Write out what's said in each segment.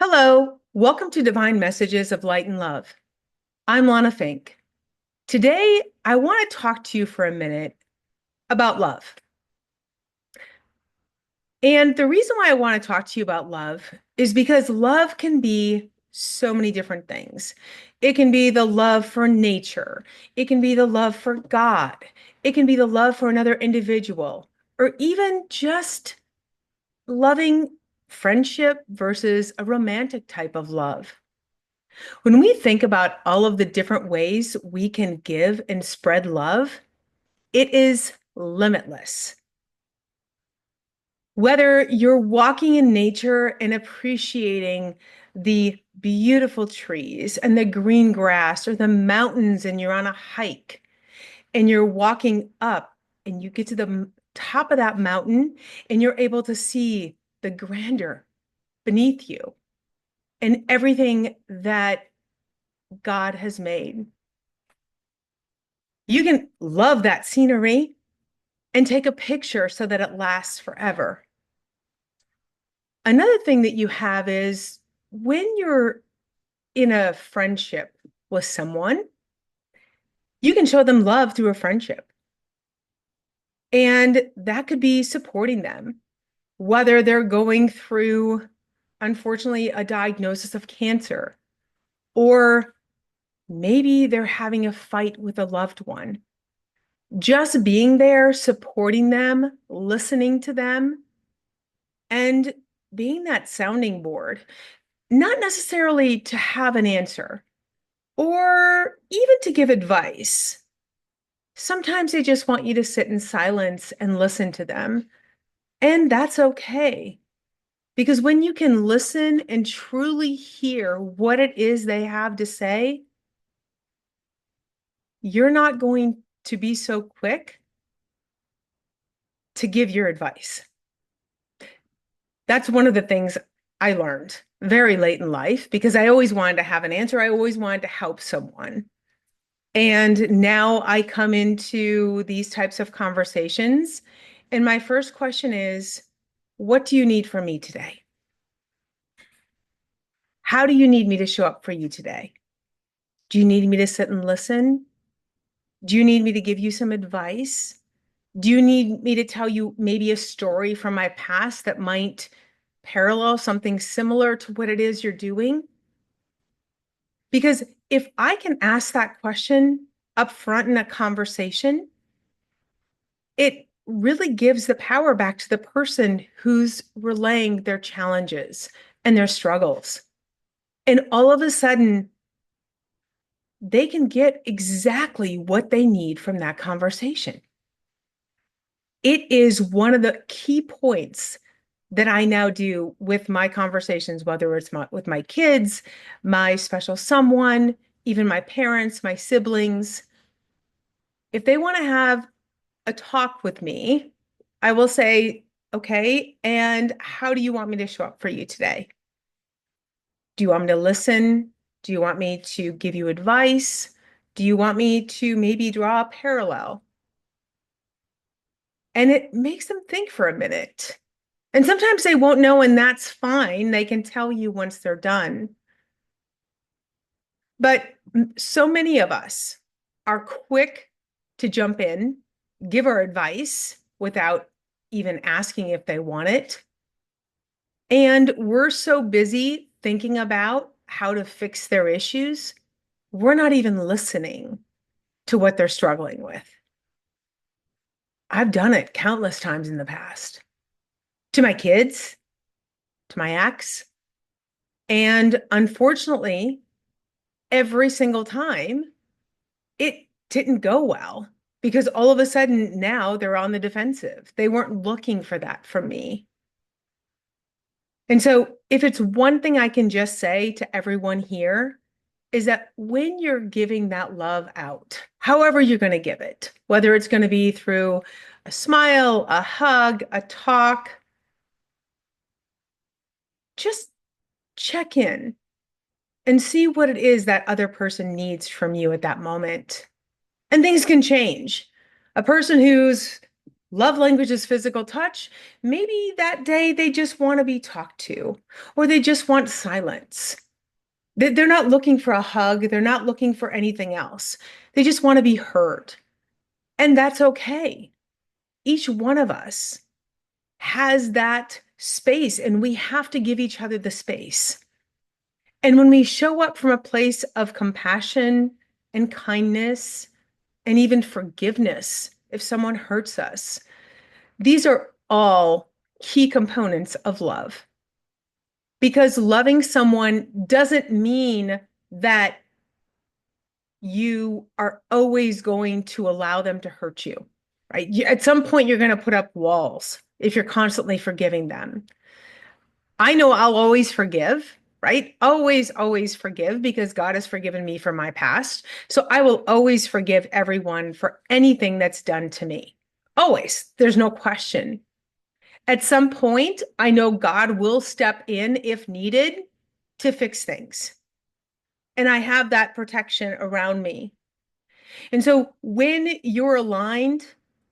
Hello, welcome to Divine Messages of Light and Love. I'm Lana Fink. Today, I want to talk to you for a minute about love. And the reason why I want to talk to you about love is because love can be so many different things. It can be the love for nature, it can be the love for God, it can be the love for another individual, or even just loving friendship versus a romantic type of love. When we think about all of the different ways we can give and spread love, it is limitless. Whether you're walking in nature and appreciating the beautiful trees and the green grass or the mountains, and you're on a hike and you're walking up and you get to the top of that mountain and you're able to see the grandeur beneath you and everything that God has made. You can love that scenery and take a picture so that it lasts forever. Another thing that you have is when you're in a friendship with someone, you can show them love through a friendship. And that could be supporting them, whether they're going through, unfortunately, a diagnosis of cancer, or maybe they're having a fight with a loved one. Just being there, supporting them, listening to them, and being that sounding board, not necessarily to have an answer or even to give advice. Sometimes they just want you to sit in silence and listen to them. And that's okay. Because when you can listen and truly hear what it is they have to say, you're not going to be so quick to give your advice. That's one of the things I learned very late in life because I always wanted to have an answer. I always wanted to help someone. And now I come into these types of conversations. And my first question is, what do you need from me today? How do you need me to show up for you today? Do you need me to sit and listen? Do you need me to give you some advice? Do you need me to tell you maybe a story from my past that might parallel something similar to what it is you're doing? Because if I can ask that question up front in a conversation, it really gives the power back to the person who's relaying their challenges and their struggles. And all of a sudden, they can get exactly what they need from that conversation. It is one of the key points that I now do with my conversations, whether it's with my kids, my special someone, even my parents, my siblings. If they want to have a talk with me, I will say, okay, and how do you want me to show up for you today? Do you want me to listen? Do you want me to give you advice? Do you want me to maybe draw a parallel? And it makes them think for a minute. And sometimes they won't know, and that's fine. They can tell you once they're done. But so many of us are quick to jump in, give our advice without even asking if they want it. And we're so busy thinking about how to fix their issues, we're not even listening to what they're struggling with. I've done it countless times in the past to my kids, to my ex. And unfortunately, every single time, it didn't go well because all of a sudden now they're on the defensive. They weren't looking for that from me. And so, if it's one thing I can just say to everyone here, is that when you're giving that love out, however you're going to give it, whether it's going to be through a smile, a hug, a talk, just check in and see what it is that other person needs from you at that moment. And things can change. A person who's Love language is physical touch. Maybe that day they just want to be talked to, or they just want silence. They're not looking for a hug. They're not looking for anything else. They just want to be heard. And that's okay. Each one of us has that space, and we have to give each other the space. And when we show up from a place of compassion and kindness and even forgiveness, if someone hurts us, these are all key components of love. Because loving someone doesn't mean that you are always going to allow them to hurt you, right? At some point, you're going to put up walls if you're constantly forgiving them. I know I'll always forgive, right? Always, always forgive because God has forgiven me for my past. So I will always forgive everyone for anything that's done to me. Always. There's no question. At some point, I know God will step in if needed to fix things. And I have that protection around me. And so when you're aligned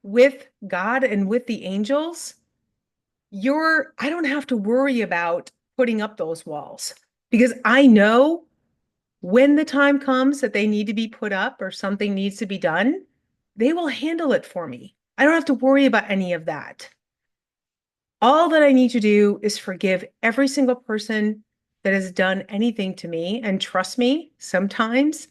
with God and with the angels, I don't have to worry about putting up those walls because I know when the time comes that they need to be put up or something needs to be done, they will handle it for me. I don't have to worry about any of that. All that I need to do is forgive every single person that has done anything to me. And trust me, sometimes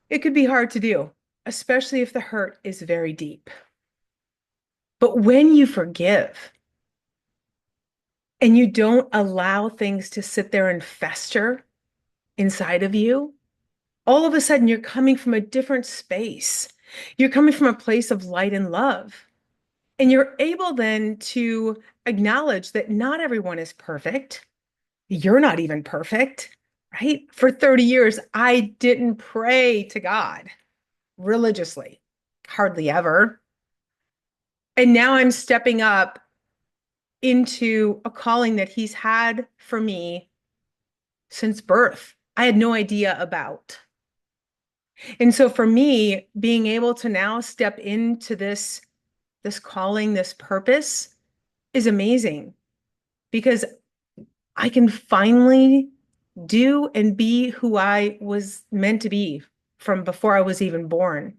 it could be hard to do, especially if the hurt is very deep. But when you forgive and you don't allow things to sit there and fester inside of you, all of a sudden you're coming from a different space. You're coming from a place of light and love. And you're able then to acknowledge that not everyone is perfect. You're not even perfect, right? For 30 years, I didn't pray to God religiously, hardly ever. And now I'm stepping up into a calling that He's had for me since birth. I had no idea about. And so for me, being able to now step into this calling, this purpose is amazing because I can finally do and be who I was meant to be from before I was even born.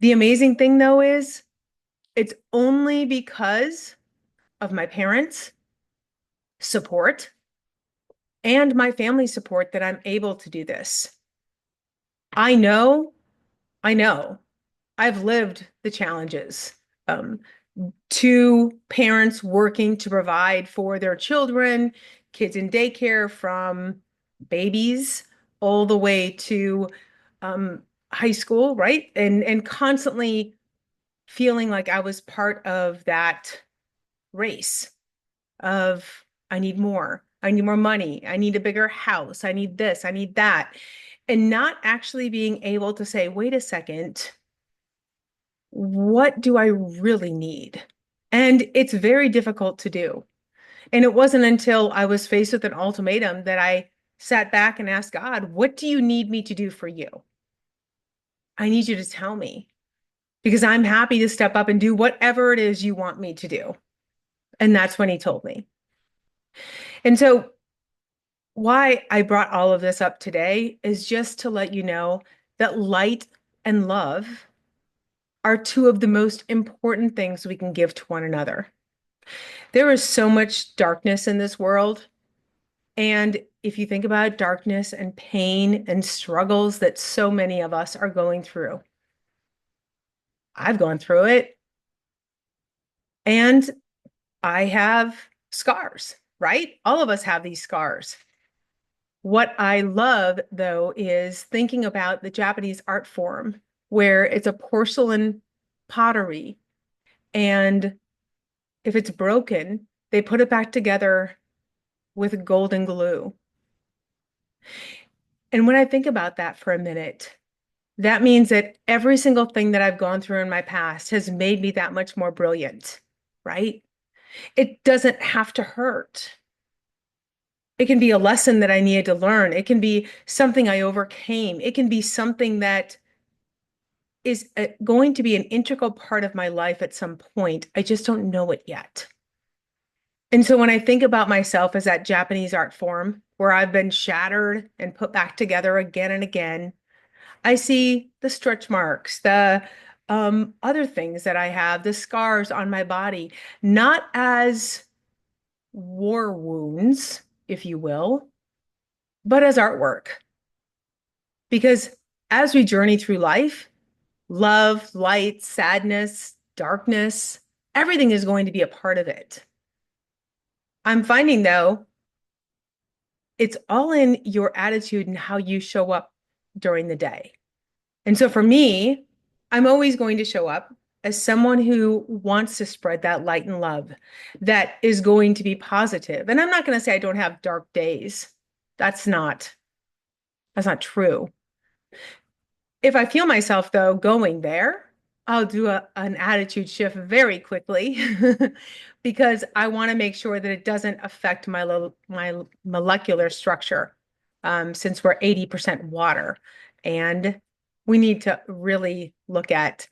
The amazing thing though is it's only because of my parents' support and my family support that I'm able to do this. I know, I know, I've lived the challenges. Um, Two parents working to provide for their children, kids in daycare from babies all the way to high school, right? And constantly feeling like I was part of that race of I need more. I need more money. I need a bigger house. I need this. I need that. And not actually being able to say, wait a second, what do I really need? And it's very difficult to do. And it wasn't until I was faced with an ultimatum that I sat back and asked God, what do you need me to do for you? I need you to tell me because I'm happy to step up and do whatever it is you want me to do. And that's when He told me. And so, why I brought all of this up today is just to let you know that light and love are two of the most important things we can give to one another. There is so much darkness in this world. And if you think about darkness and pain and struggles that so many of us are going through, I've gone through it and I have scars, right? All of us have these scars. What I love, though, is thinking about the Japanese art form where it's a porcelain pottery. And if it's broken, they put it back together with golden glue. And when I think about that for a minute, that means that every single thing that I've gone through in my past has made me that much more brilliant, right? It doesn't have to hurt. It can be a lesson that I needed to learn. It can be something I overcame. It can be something that is going to be an integral part of my life at some point. I just don't know it yet. And so when I think about myself as that Japanese art form where I've been shattered and put back together again and again, I see the stretch marks, the other things that I have, the scars on my body, not as war wounds, if you will, but as artwork. Because as we journey through life, love, light, sadness, darkness, everything is going to be a part of it. I'm finding though, it's all in your attitude and how you show up during the day. And so for me, I'm always going to show up as someone who wants to spread that light and love that is going to be positive. And I'm not going to say I don't have dark days. That's not that's not true. If I feel myself though going there, I'll do an attitude shift very quickly because I want to make sure that it doesn't affect my molecular structure, since we're 80% water. And we need to really look at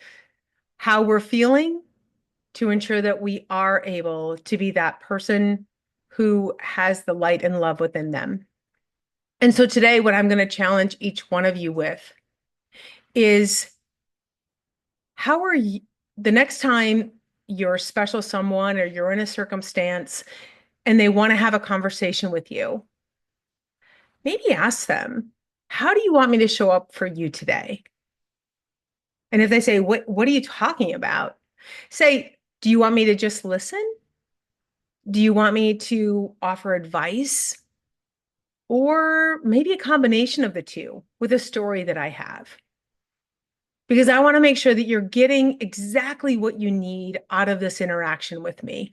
how we're feeling to ensure that we are able to be that person who has the light and love within them. And so today, what I'm going to challenge each one of you with is how are you the next time you're a special someone or you're in a circumstance and they want to have a conversation with you, maybe ask them, how do you want me to show up for you today? And if they say, what are you talking about? Say, do you want me to just listen? Do you want me to offer advice? Or maybe a combination of the two with a story that I have? Because I want to make sure that you're getting exactly what you need out of this interaction with me.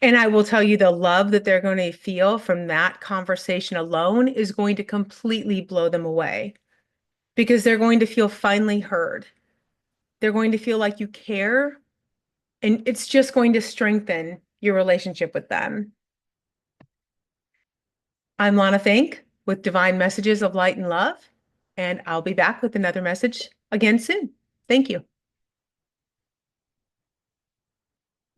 And I will tell you the love that they're going to feel from that conversation alone is going to completely blow them away because they're going to feel finally heard. They're going to feel like you care, and it's just going to strengthen your relationship with them. I'm Lana Fink with Divine Messages of Light and Love, and I'll be back with another message again soon. Thank you.